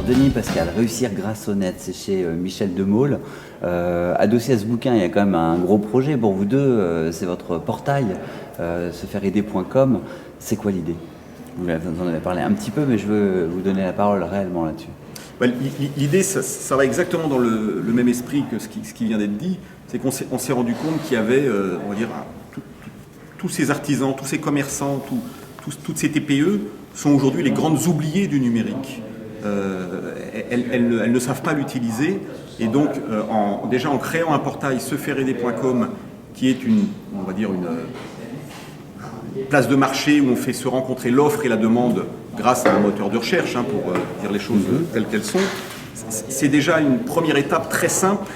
Denis Pascal, Réussir grâce au net, c'est chez Michel de Maulle. Adossé à ce bouquin, il y a quand même un gros projet pour vous deux, c'est votre portail, sefaireaider.com. C'est quoi l'idée? Vous en avez parlé un petit peu, mais je veux vous donner la parole réellement là-dessus. L'idée, ça va exactement dans le même esprit que ce qui vient d'être dit. C'est qu'on s'est rendu compte qu'il y avait, on va dire, tous ces artisans, tous ces commerçants, toutes ces TPE sont aujourd'hui les grandes oubliées du numérique. Elles ne savent pas l'utiliser. Et donc, déjà en créant un portail sefaireaider.com, qui est une place de marché où on fait se rencontrer l'offre et la demande grâce à un moteur de recherche, pour dire les choses telles qu'elles sont, c'est déjà une première étape très simple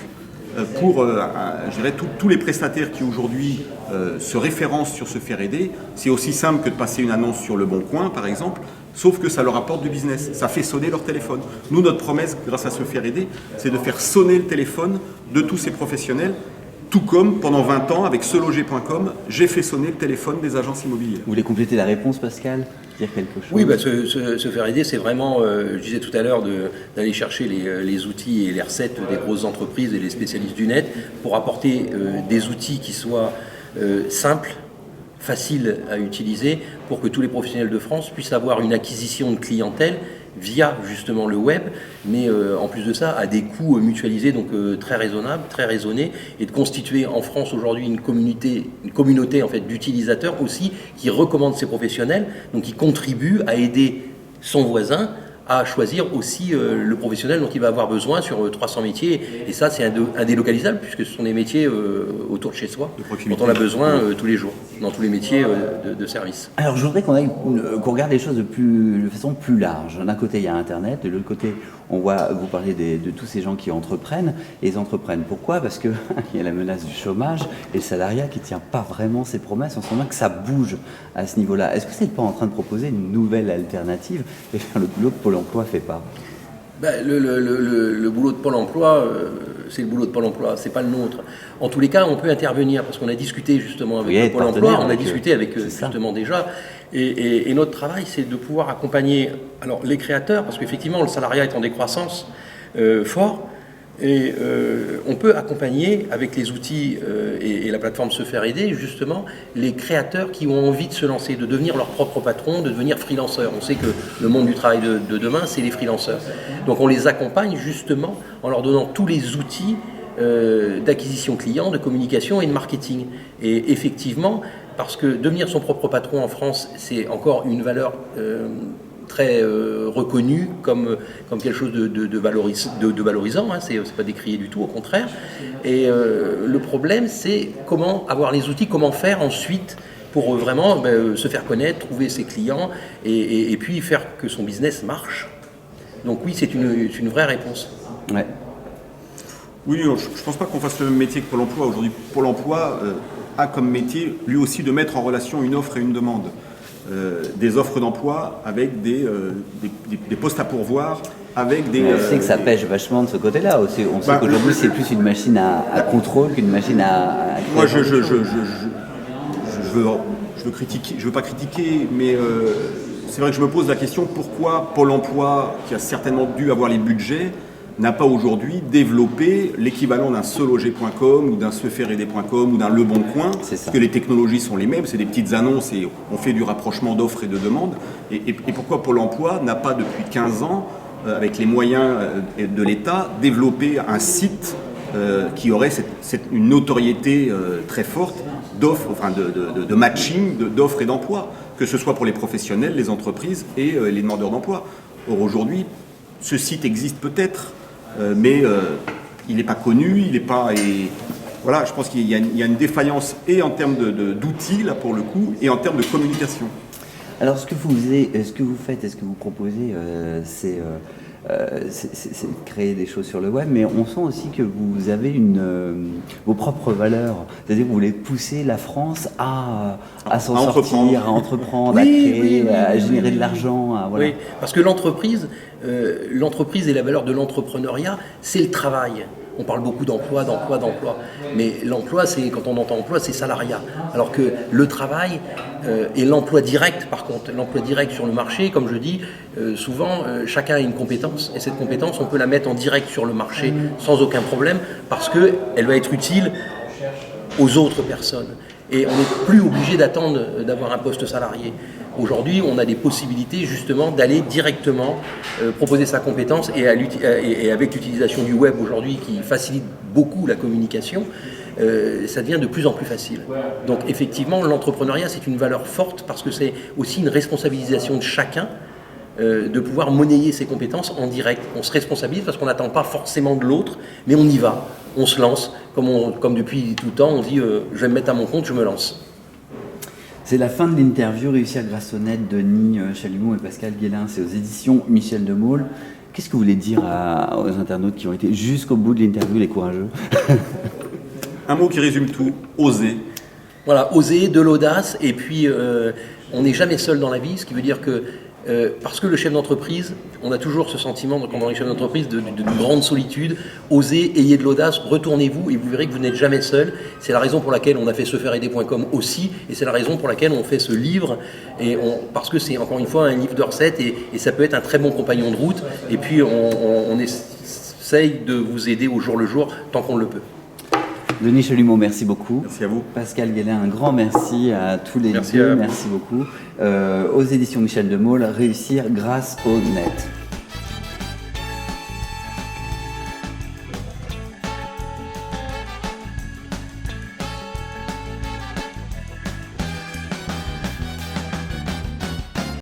pour je dirais, tous les prestataires qui aujourd'hui se référencent sur Se Faire Aider. C'est aussi simple que de passer une annonce sur Le Bon Coin, par exemple, sauf que ça leur apporte du business, ça fait sonner leur téléphone. Nous, notre promesse, grâce à Se Faire Aider, c'est de faire sonner le téléphone de tous ces professionnels, tout comme pendant 20 ans, avec seloger.com, j'ai fait sonner le téléphone des agences immobilières. Vous voulez compléter la réponse, Pascal? Dire quelque chose? Oui, Se Faire Aider, c'est vraiment, je disais tout à l'heure, d'aller chercher les outils et les recettes des grosses entreprises et les spécialistes du net pour apporter des outils qui soient simples, faciles à utiliser, pour que tous les professionnels de France puissent avoir une acquisition de clientèle via justement le web, mais en plus de ça, à des coûts mutualisés, donc très raisonnables, très raisonnés, et de constituer en France aujourd'hui une communauté en fait d'utilisateurs aussi qui recommandent ces professionnels, donc qui contribuent à aider son voisin à choisir aussi le professionnel dont il va avoir besoin sur 300 métiers. Et ça, c'est indélocalisable, puisque ce sont des métiers autour de chez soi, dont on a besoin tous les jours, dans tous les métiers de service. Alors, je voudrais qu'on regarde les choses de façon plus large. D'un côté, il y a Internet. De l'autre côté, on voit vous parler de tous ces gens qui entreprennent. Et ils entreprennent pourquoi? Parce qu'il y a la menace du chômage et le salariat qui ne tient pas vraiment ses promesses. On sent bien que ça bouge à ce niveau-là. Est-ce que vous n'êtes pas en train de proposer une nouvelle alternative et faire le boulot que Pôle emploi ne fait pas? Le boulot de Pôle emploi, c'est le boulot de Pôle emploi, c'est pas le nôtre. En tous les cas, on peut intervenir, parce qu'on a discuté justement avec Pôle emploi, on a discuté avec justement déjà, et notre travail, c'est de pouvoir accompagner les créateurs, parce qu'effectivement, le salariat est en décroissance fort, et on peut accompagner avec les outils et la plateforme Se Faire Aider justement les créateurs qui ont envie de se lancer, de devenir leur propre patron, de devenir freelanceurs. On sait que le monde du travail de demain, c'est les freelanceurs. Donc on les accompagne justement en leur donnant tous les outils d'acquisition client, de communication et de marketing. Et effectivement, parce que devenir son propre patron en France, c'est encore une valeur très reconnu comme quelque chose de valorisant, c'est pas décrié du tout, au contraire. Et le problème, c'est comment avoir les outils, comment faire ensuite pour vraiment se faire connaître, trouver ses clients et puis faire que son business marche. Donc oui, c'est une vraie réponse. Ouais. Oui, je ne pense pas qu'on fasse le même métier que Pôle emploi. Aujourd'hui, Pôle emploi a comme métier, lui aussi, de mettre en relation une offre et une demande. Des offres d'emploi avec des postes à pourvoir, avec des... On sait que ça pêche vachement de ce côté-là aussi. On sait qu'aujourd'hui c'est plus une machine à contrôle qu'une machine à moi je veux pas critiquer, mais c'est vrai que je me pose la question pourquoi Pôle emploi, qui a certainement dû avoir les budgets, n'a pas aujourd'hui développé l'équivalent d'un seloger.com ou d'un sefaireaider.com ou d'un Le Bon Coin, parce que les technologies sont les mêmes, c'est des petites annonces et on fait du rapprochement d'offres et de demandes. Et pourquoi Pôle emploi n'a pas depuis 15 ans, avec les moyens de l'État, développé un site qui aurait une notoriété très forte d'offres, enfin de matching, d'offres et d'emploi, que ce soit pour les professionnels, les entreprises et les demandeurs d'emploi. Or aujourd'hui, ce site existe peut-être, mais il n'est pas connu, il n'est pas... Et voilà, je pense qu'il y a une défaillance et en termes d'outils, là pour le coup, et en termes de communication. Alors ce que vous faites et ce que vous proposez, c'est de créer des choses sur le web, mais on sent aussi que vous avez vos propres valeurs. C'est-à-dire que vous voulez pousser la France à s'en sortir, à entreprendre, à créer, à générer de l'argent. Voilà. Oui, parce que l'entreprise et la valeur de l'entrepreneuriat, c'est le travail. On parle beaucoup d'emploi. Mais l'emploi, quand on entend emploi, c'est salariat. Alors que le travail et l'emploi direct, par contre, l'emploi direct sur le marché, comme je dis, souvent, chacun a une compétence. Et cette compétence, on peut la mettre en direct sur le marché sans aucun problème parce qu'elle va être utile aux autres personnes. Et on n'est plus obligé d'attendre d'avoir un poste salarié. Aujourd'hui, on a des possibilités justement d'aller directement proposer sa compétence et avec l'utilisation du web aujourd'hui qui facilite beaucoup la communication, ça devient de plus en plus facile. Donc effectivement, l'entrepreneuriat, c'est une valeur forte parce que c'est aussi une responsabilisation de chacun de pouvoir monnayer ses compétences en direct. On se responsabilise parce qu'on n'attend pas forcément de l'autre, mais on y va, on se lance. Comme depuis tout le temps, on dit je vais me mettre à mon compte, je me lance. C'est la fin de l'interview. Réussir grâce au net, Denis Chalumeau et Pascal Guélin, c'est aux éditions Michel de Maulle. Qu'est-ce que vous voulez dire aux internautes qui ont été jusqu'au bout de l'interview, les courageux? Un mot qui résume tout, oser. Voilà, oser, de l'audace, et puis on n'est jamais seul dans la vie, ce qui veut dire que parce que le chef d'entreprise, on a toujours ce sentiment, quand on est chef d'entreprise, d'une grande solitude. Osez, ayez de l'audace, retournez-vous et vous verrez que vous n'êtes jamais seul. C'est la raison pour laquelle on a fait sefaireaider.com aussi, et c'est la raison pour laquelle on fait ce livre, parce que c'est encore une fois un livre de recettes et ça peut être un très bon compagnon de route. Et puis on essaye de vous aider au jour le jour tant qu'on le peut. Denis Chalumeau, merci beaucoup. Merci à vous. Pascal Guélin, un grand merci à tous les deux. Merci beaucoup. Aux éditions Michel de Maulle, Réussir grâce au net.